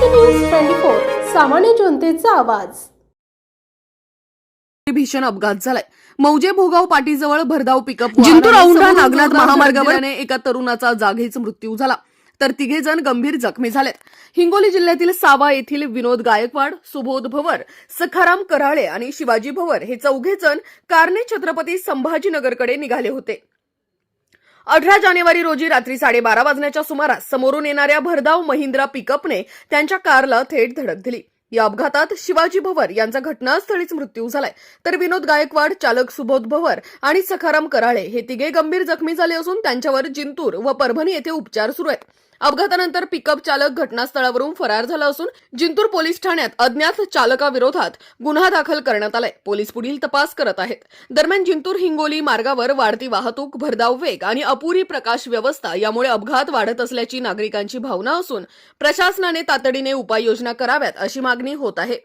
Maharashtra news 24 सामान्य जनतेचा आवाज। भीषण अपघात झालाय। मौजे भोगाव पाटीजवळ भरधाव पिकअप जिंतूर औंढा नागनाथ महामार्गावर एका तरुणाचा जागीच मृत्यू झाला, तर तिघे जण गंभीर जखमी झालेत। हिंगोली जिल्ह्यातील सावा येथील विनोद गायकवाड, सुबोध भवर, सखाराम कराळे आणि शिवाजी भवर हे चौघे जण कारने छत्रपती संभाजीनगरकडे निघाले होते। 18 जानेवारी रोजी रात्री 12:30 वाजण्याच्या सुमारास समोरून येणाऱ्या भरधाव महिंद्रा पिकअपने त्यांच्या कारला थेट धडक दिली। या अपघातात शिवाजी भवर यांचा घटनास्थळीच मृत्यू झालाय, तर विनोद गायकवाड, चालक सुबोध भवर आणि सखाराम कराळे हे तिघे गंभीर जखमी झाले असून त्यांच्यावर जिंतूर व परभणी येथे उपचार सुरू आहेत। अपघातानंतर पिकअप चालक घटनास्थळावरून फरार झाला असून जिंतूर पोलीस ठाण्यात अज्ञात चालकाविरोधात गुन्हा दाखल करण्यात आलाय। पोलीस पुढील तपास करत आहेत। दरम्यान जिंतूर हिंगोली मार्गावर वाढती वाहतूक, भरधाव वेग आणि अपुरी प्रकाश व्यवस्था यामुळे अपघात वाढत असल्याची नागरिकांची भावना असून प्रशासनाने तातडीने उपाययोजना कराव्यात अशी मागणी होत आहे।